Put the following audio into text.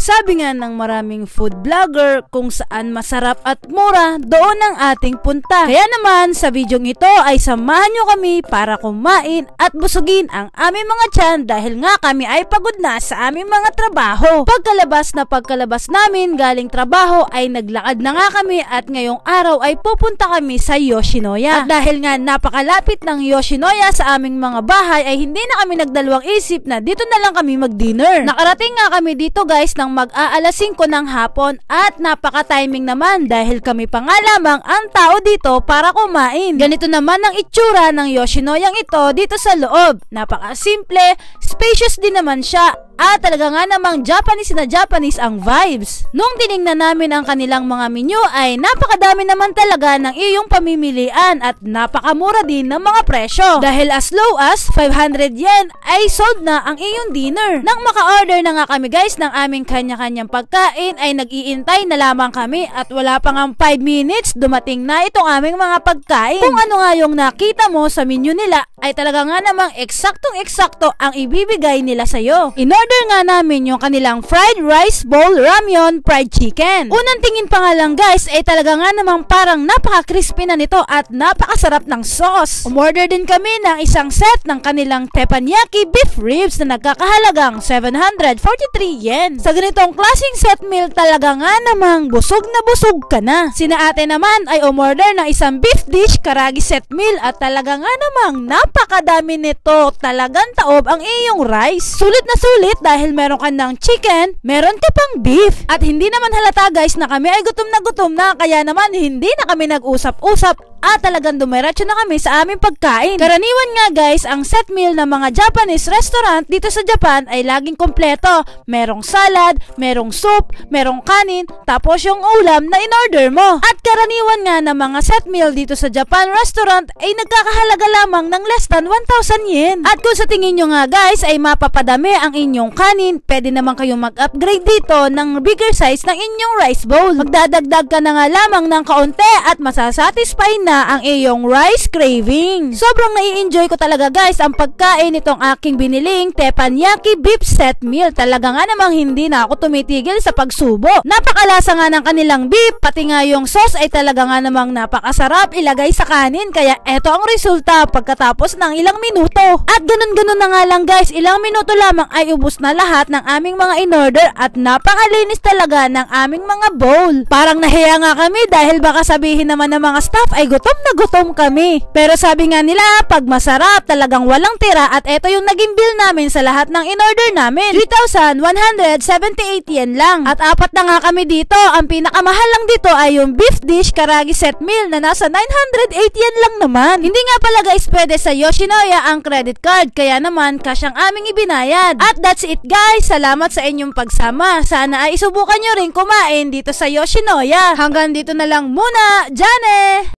Sabi nga ng maraming food vlogger, kung saan masarap at mura, doon ang ating punta. Kaya naman sa videong ito ay samahan nyo kami para kumain at busugin ang aming mga tiyan dahil nga kami ay pagod na sa aming mga trabaho. Pagkalabas namin galing trabaho ay naglakad na nga kami at ngayong araw ay pupunta kami sa Yoshinoya. At dahil nga napakalapit ng Yoshinoya sa aming mga bahay ay hindi na kami nagdalawang isip na dito na lang kami mag-dinner. Nakarating nga kami dito guys ng mag-aalas 5 ng hapon at napaka-timing naman dahil kami pa nga lamang ang tao dito para kumain. Ganito naman ang itsura ng Yoshinoyang ito dito sa loob. Napaka-simple, spacious din naman siya at talaga nga namang Japanese na Japanese ang vibes. Nung tiningnan namin ang kanilang mga menu ay napakadami naman talaga ng iyong pamimilian at napakamura din ng mga presyo. Dahil as low as 500 yen ay sold na ang iyong dinner. Nang maka-order na nga kami guys ng aming kanya-kanyang pagkain ay nag-iintay na lamang kami at wala pang 5 minutes dumating na itong aming mga pagkain. Kung ano nga yung nakita mo sa menu nila ay talaga nga namang eksaktong-eksakto ang ibibigay nila sa'yo. In-order nga namin yung kanilang fried rice bowl, ramyun, fried chicken. Unang tingin pa nga lang guys ay talaga nga namang parang napaka-crispy na nito at napakasarap ng sauce. Umorder din kami ng isang set ng kanilang teppanyaki beef ribs na nagkakahalagang 743 yen. Sa ganitong klaseng set meal talaga nga namang busog na busog ka na. Sina ate naman ay umorder ng isang beef dish karagi set meal at talaga nga namang napakadami nito. Talagang taob ang iyong rice. Sulit na sulit dahil meron ka ng chicken, meron ka pang beef. At hindi naman halata guys na kami ay gutom na kaya naman hindi na kami nag-usap-usap at talagang dumiretso na kami sa aming pagkain. Karaniwan nga guys, ang set meal ng mga Japanese restaurant dito sa Japan ay laging kompleto. Merong salad, merong soup, merong kanin, tapos yung ulam na in-order mo. At karaniwan nga ng mga set meal dito sa Japan restaurant ay nagkakahalaga lamang ng less than 1,000 yen. At kung sa tingin nyo nga guys ay mapapadami ang inyong kanin, pwede naman kayong mag-upgrade dito ng bigger size ng inyong rice bowl. Magdadagdag ka na nga lamang ng kaunti at masasatisfy na ang iyong rice craving. Sobrang nai-enjoy ko talaga guys ang pagkain nitong aking biniling teppanyaki beef set meal. Talaga nga namang hindi na ako tumitigil sa pagsubo. Napakalasa nga ng kanilang beef, pati nga yung sauce ay talaga nga namang napakasarap ilagay sa kanin. Kaya eto ang resulta pagkatapos ng ilang minuto. At ganun-ganun na nga lang guys, ilang minuto lamang ay ubos na lahat ng aming mga in-order at napakalinis talaga ng aming mga bowl. Parang nahiya nga kami dahil baka sabihin naman ng mga staff ay gutom na gutom kami. Pero sabi nga nila, pag masarap talagang walang tira at eto yung naging bill namin sa lahat ng in-order namin. 3,178 yen lang. At apat na nga kami dito. Ang pinakamahal lang dito ay yung beef dish karagi set meal na nasa 908 yen lang naman. Hindi nga pala guys pwede sa Yoshinoya ang credit card. Kaya naman cash ang aming ibinayad. At that's it guys. Salamat sa inyong pagsama. Sana ay isubukan nyo rin kumain dito sa Yoshinoya. Hanggang dito na lang muna. Jane!